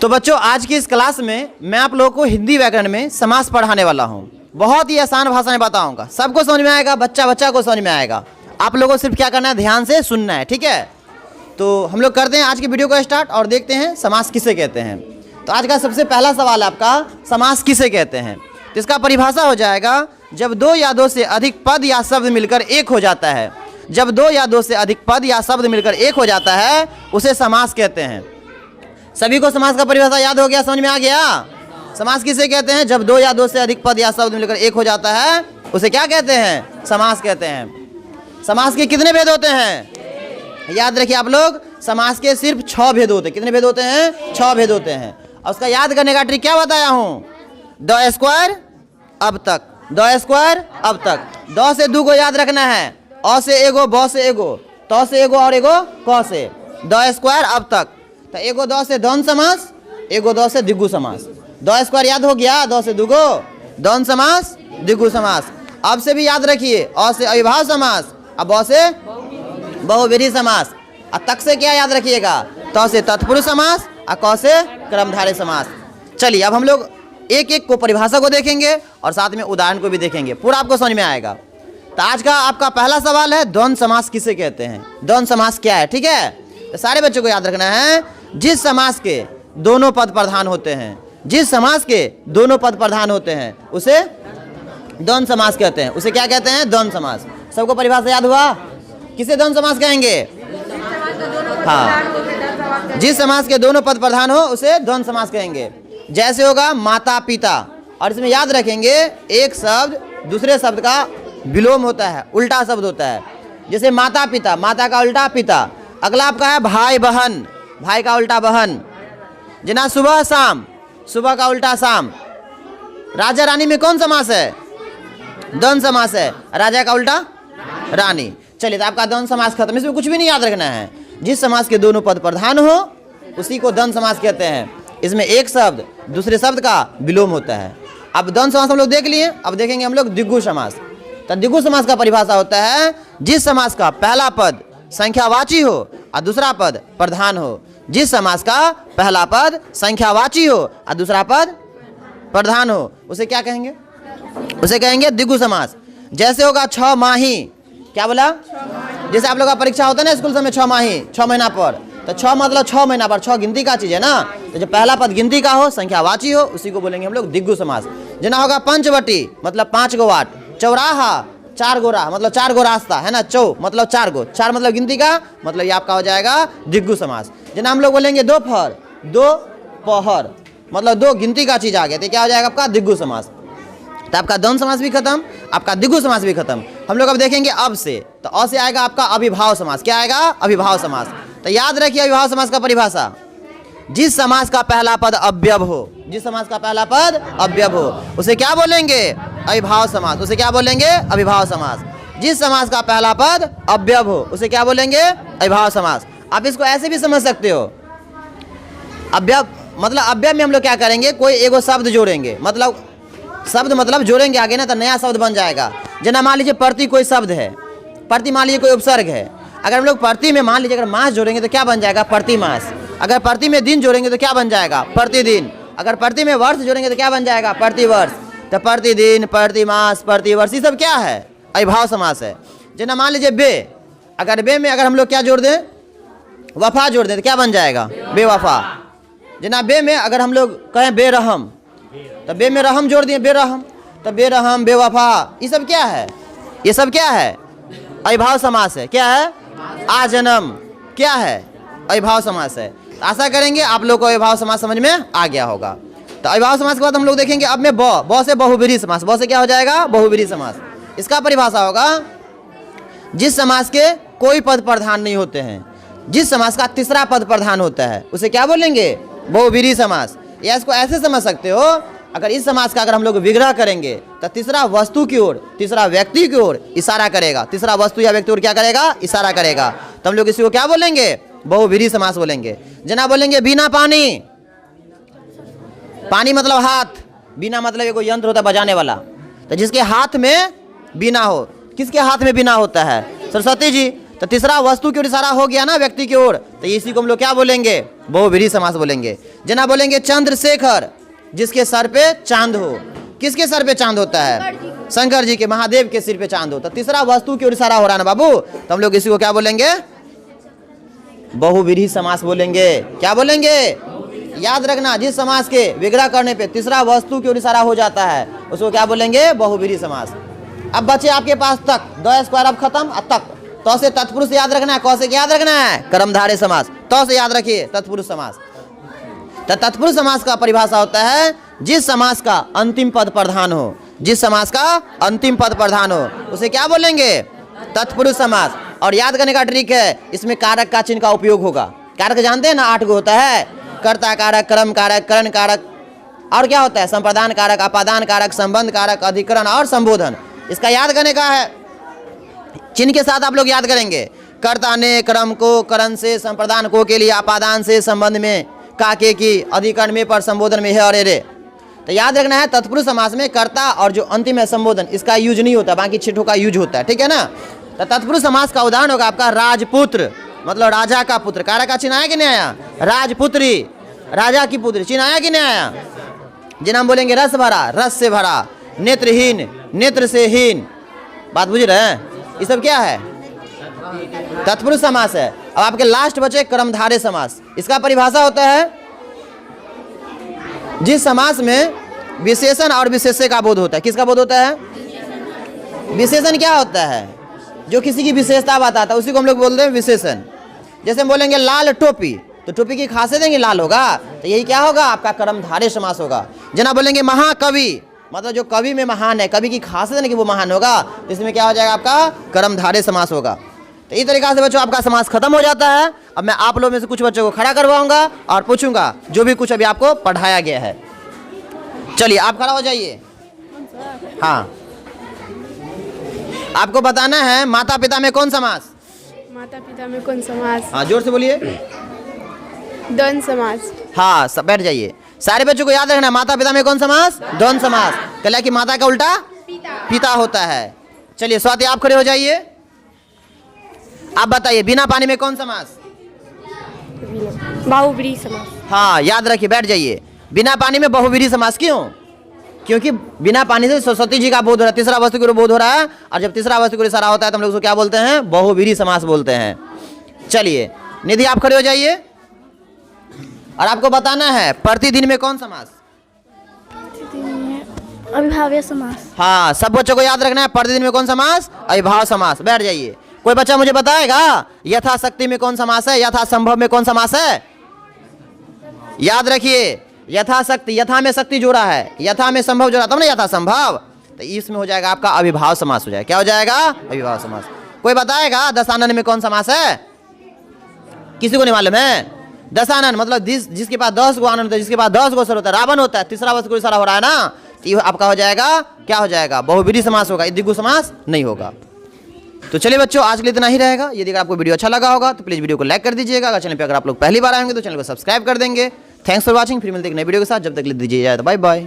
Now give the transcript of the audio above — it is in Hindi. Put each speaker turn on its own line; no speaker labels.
तो बच्चों, आज की इस क्लास में मैं आप लोगों को हिंदी व्याकरण में समास पढ़ाने वाला हूँ। बहुत ही आसान भाषा में बताऊंगा, सबको समझ में आएगा, बच्चा को समझ में आएगा। आप लोगों को सिर्फ क्या करना है, ध्यान से सुनना है, ठीक है। तो हम लोग करते हैं आज की वीडियो को स्टार्ट और देखते हैं समास किसे कहते हैं। तो आज का सबसे पहला सवाल आपका, समास किसे कहते हैं। तो इसका परिभाषा हो जाएगा, जब दो या दो से अधिक पद या शब्द मिलकर एक हो जाता है। जब दो या दो से अधिक पद या शब्द मिलकर एक हो जाता है उसे समास कहते हैं। सभी को समास का परिभाषा याद हो गया, समझ में आ गया। समास किसे कहते हैं, जब दो या दो से अधिक पद या शब्द मिलकर एक हो जाता है उसे क्या कहते हैं, समास कहते हैं। समास के कितने भेद होते हैं, याद रखिए आप लोग, समास के सिर्फ 6 भेद होते हैं। कितने भेद होते हैं, 6 भेद होते हैं। और उसका याद करने का ट्रिक क्या बताया हूँ, द स्क्वायर अब तक, द स्क्वायर अब तक। द से दो को याद रखना है, अ से एगो, ब से एगो, त से एगो और एगो क से, द स्क्वायर अब तक। तो एगो द से द्वंद्व समास, एगो द से द्विगु समास। द स्क्वायर याद हो गया, द से दुगो, द्वंद्व समास, द्विगु समास। अब से भी याद रखिए, अ से अविभाव समास, अब ब से बहुव्रीहि समास। और तक से क्या याद रखिएगा, त से तत्पुरुष समास और क से कर्मधारय समास। चलिए अब हम लोग एक एक को परिभाषा को देखेंगे और साथ में उदाहरण को भी देखेंगे, पूरा आपको समझ में आएगा। तो आज का आपका पहला सवाल है, द्वंद्व समास किसे कहते हैं। द्वंद्व समास क्या है, ठीक है। तो सारे बच्चों को याद रखना है, जिस समास के दोनों पद प्रधान होते हैं, जिस समास के दोनों पद प्रधान होते हैं उसे द्वंद्व समास कहते हैं। उसे क्या कहते हैं, द्वंद्व समास। सबको परिभाषा याद हुआ, किसे द्वंद्व समास कहेंगे। हाँ, जिस समास के दोनों पद प्रधान हो उसे द्वंद्व समास कहेंगे। जैसे होगा माता पिता, और इसमें याद रखेंगे एक शब्द दूसरे शब्द का विलोम होता है, उल्टा शब्द होता है। जैसे माता पिता, माता का उल्टा पिता। अगला आपका है भाई बहन, भाई का उल्टा बहन। जना सुबह शाम, सुबह का उल्टा शाम। राजा रानी में कौन समास है, द्वंद्व समास है, राजा का उल्टा रानी। चलिए तो आपका द्वंद्व समास खत्म। इसमें कुछ भी नहीं याद रखना है, जिस समास के दोनों पद प्रधान हो उसी को द्वंद्व समास कहते हैं। इसमें एक शब्द दूसरे शब्द का विलोम होता है। अब द्वंद्व समास हम लोग देख लिए, अब देखेंगे हम लोग द्विगु समास। तो द्विगु समास का परिभाषा होता है, जिस समास का पहला पद संख्यावाची हो और दूसरा पद प्रधान हो। जिस समास का पहला पद संख्यावाची हो और दूसरा पद प्रधान हो उसे क्या कहेंगे, उसे कहेंगे द्विगु समास। जैसे होगा 6 माही, क्या बोला, जैसे आप लोग का परीक्षा होता है ना स्कूल में 6 माही, 6 महीना पर। तो 6 मतलब 6 महीना पर, 6 गिनती का चीज है ना। तो जब पहला पद गिनती का हो, संख्यावाची हो, उसी को बोलेंगे हम लोग द्विगु समास। जना होगा पंचवटी मतलब 5 गो वाट, चौराहा 4 गो राह मतलब 4 गो रास्ता है ना, चौ मतलब 4 गो, 4 मतलब गिनती का, मतलब ये आपका हो जाएगा द्विगु समास। जना हम लोग बोलेंगे दोपहर, 2 पहर मतलब 2 गिनती का चीज आ गया, तो क्या हो जाएगा आपका द्विगु समास। तो आपका द्वंद्व समास भी खत्म, आपका द्विगु समास भी खत्म। हम लोग अब देखेंगे अब से, तो अ से आएगा आपका अविभाव समास। क्या आएगा, अविभाव समास। तो याद रखिए अविभाव समास का परिभाषा, जिस समास का पहला पद अव्यव हो, जिस समास का पहला पद अव्यव हो उसे क्या बोलेंगे, अविभाव समास। उसे क्या बोलेंगे, अविभाव समास। जिस समास का पहला पद अव्यव हो उसे क्या बोलेंगे, अविभाव समास। आप इसको ऐसे भी समझ सकते हो, अव्यव मतलब अव्यव में हम लोग क्या करेंगे, कोई एगो शब्द जोड़ेंगे, मतलब शब्द मतलब जोड़ेंगे आगे ना, तो नया शब्द बन जाएगा। जना मान लीजिए प्रति कोई शब्द है, प्रति मान लीजिए कोई उपसर्ग है। अगर हम लोग प्रति में मान लीजिए अगर मास जोड़ेंगे तो क्या बन जाएगा, प्रति मास। अगर प्रति में दिन जोड़ेंगे तो क्या बन जाएगा, प्रतिदिन। अगर प्रति में वर्ष जोड़ेंगे तो क्या बन जाएगा, प्रति वर्ष। तो प्रतिदिन, प्रति मास, प्रति वर्ष, ये सब क्या है, अविभाव समास है। जना मान लीजिए बे, अगर बे में अगर हम लोग क्या जोड़ दें, वफा जोड़ दें तो क्या बन जाएगा, बेवफा। जना बे में अगर हम लोग कहें बेरहम, तो बे में रहम जोड़ दिए, बेरहम, तो बेरहम, बेवफा, ये सब क्या है, ये सब क्या है, अविभाव समास है। क्या है, आजन्म, क्या है, अविभाव समास है। आशा करेंगे आप लोग को अविभाव समास समझ में आ गया होगा। तो अविभाव समास के बाद हम लोग देखेंगे अब में ब से बहुव्रीहि समास। ब से क्या हो जाएगा, बहुव्रीहि समास। इसका परिभाषा होगा, जिस समास के कोई पद प्रधान नहीं होते हैं, जिस समास का तीसरा पद प्रधान होता है उसे क्या बोलेंगे, बहुव्रीहि समास। या इसको ऐसे समझ सकते हो, अगर इस समास का अगर हम लोग विग्रह करेंगे तो तीसरा वस्तु की ओर, तीसरा व्यक्ति की ओर इशारा करेगा। तीसरा वस्तु या व्यक्ति और क्या करेगा, इशारा करेगा। तो हम लोग इसी को क्या बोलेंगे, बहुव्रीहि समास बोलेंगे। जना बोलेंगे बिना पानी, पानी मतलब हाथ, बिना मतलब एगो यंत्र होता है बजाने वाला, तो जिसके हाथ में बिना हो, किसके हाथ में बिना होता है, सरस्वती जी। तो तीसरा वस्तु की ओर इशारा हो गया ना, व्यक्ति की ओर, तो इसी को हम लोग क्या बोलेंगे, बहुव्रीहि समास बोलेंगे। जना बोलेंगे चंद्रशेखर, जिसके सर पे चांद हो। किसके सर पे चांद होता है? शंकर जी के, महादेव के सिर पे चांद हो। तो तीसरा वस्तु की ओर इशारा हो रहा है ना बाबू, तो हम लोग इसी को क्या बोलेंगे, बहुव्रीहि समास बोलेंगे। क्या बोलेंगे? याद रखना, जिस समास के विग्रह करने पे तीसरा वस्तु की ओर इशारा हो जाता है उसको क्या बोलेंगे, बहुव्रीहि समास। अब बचे आपके पास तक, दो स्क्वायर अब खत्म, अब तक। तो से तत्पुरुष याद रखना है, कौ से याद रखना है, कर्मधारय समास। तो से याद रखिए तत्पुरुष समास। तो तत्पुरुष समास का परिभाषा होता है जिस समास का अंतिम पद प्रधान हो, जिस समास का अंतिम पद प्रधान हो उसे क्या बोलेंगे, तत्पुरुष समास। और याद करने का ट्रिक है, इसमें कारक का चिन्ह का उपयोग होगा। कारक जानते हैं ना, 8 गो होता है, कर्ता कारक, कर्म कारक, करण कारक, और क्या होता है, संप्रदान कारक, अपादान कारक, संबंध कारक, अधिकरण और संबोधन। इसका याद करने का है, चिन्ह के साथ आप लोग याद करेंगे। कर्ता ने क्रम को, करण से, संप्रदान को के लिए, अपादान से, संबंध में, काके की, अधिकरण में, पर संबोधन में है और रे। तो याद रखना है तत्पुरुष समास में कर्ता और जो अंतिम है संबोधन, इसका यूज नहीं होता, बाकी छठों का यूज होता है, ठीक है ना। तो तत्पुरुष समास का उदाहरण होगा आपका राजपुत्र, मतलब राजा का पुत्र। कारक का चिन्ह आया कि नहीं आया, राजपुत्री, राजा की पुत्री, चिन्ह आया कि नहीं आया। जिन्हें हम बोलेंगे रस भरा, रस से भरा, नेत्रहीन, नेत्र से हीन। बात बुझ रहे हैं, ये सब क्या है, तत्पुरुष समास है। अब आपके लास्ट बचे कर्मधारय समास। इसका परिभाषा होता है जिस समास में विशेषण और विशेष्य का बोध होता है। किसका बोध होता है, विशेषण क्या होता है, जो किसी की विशेषता बताता है उसी को हम लोग बोलते हैं विशेषण। जैसे हम बोलेंगे लाल टोपी, तो टोपी की खासियत देंगे लाल होगा, तो यही क्या होगा, आपका कर्मधारय समास होगा। जना बोलेंगे महाकवि, मतलब जो कवि में महान है, कवि की खासियत है कि वो महान होगा, तो इसमें क्या हो जाएगा, आपका कर्मधारय समास होगा। तो इस तरीके से बच्चों आपका समास खत्म हो जाता है। अब मैं आप लोगों में से कुछ बच्चों को खड़ा करवाऊंगा और पूछूंगा जो भी कुछ अभी आपको पढ़ाया गया है। चलिए आप खड़ा हो जाइए। हाँ, आपको बताना है माता पिता में कौन समास,
माता पिता में कौन समास,
हाँ जोर से बोलिए,
द्वंद्व समास।
हाँ सब बैठ जाइए। सारे बच्चों को याद रखना, माता पिता में कौन समास, द्वंद्व समास। कला की माता का उल्टा पिता होता है। चलिए स्वाति आप खड़े हो जाइए। आप बताइए बिना पानी में कौन समास,
बहुव्रीहि समास।
हाँ याद रखिए, बैठ जाइए। बिना पानी में बहुव्रीहि समास क्यों, क्योंकि बिना पानी से सरस्वती जी का बोध हो रहा है, तीसरा वस्तु को बोध हो रहा है, और जब तीसरा वस्तु को इशारा होता है तो हम लोग उसको क्या बोलते हैं, बहुव्रीहि समास बोलते हैं। चलिए निधि आप खड़े हो जाइए और आपको बताना है प्रतिदिन में कौन समास,
अविभाज्य समास।
हाँ सब बच्चों को याद रखना है, प्रतिदिन में कौन समास, अविभाज्य समास। बैठ जाइए। कोई बच्चा मुझे बताएगा यथाशक्ति में कौन समास है, यथासंभव में कौन समास है। याद रखिए, यथाशक्ति, यथा में शक्ति जोड़ा है, यथा में संभव जोड़ा तब ना यथासंभव, तो इसमें हो जाएगा आपका अविभाज्य समास हो जाएगा। क्या हो जाएगा, अविभाज्य समास। कोई बताएगा दशानन में कौन समास है, किसी को नहीं मालूम है। दशानन मतलब जिसके पास 10 गो आनंद होता है, जिसके पास 10 गो सर होता है, रावण होता है, तीसरा वस्तु को इशारा हो रहा है ना, तो ये आपका हो जाएगा, क्या हो जाएगा, बहुव्रीहि समास होगा, द्विगु समास नहीं होगा। तो चलिए बच्चों आज के लिए इतना ही रहेगा। यदि अगर आपको वीडियो अच्छा लगा होगा तो प्लीज़ वीडियो को लाइक कर दीजिएगा। अगर चैनल पे अगर आप लोग पहली बार आएंगे तो चैनल को सब्सक्राइब कर देंगे। Thanks for watching. फिर मिलते हैं एक नई वीडियो के साथ, जब तक ले दीजिए इजाजत, बाय बाय।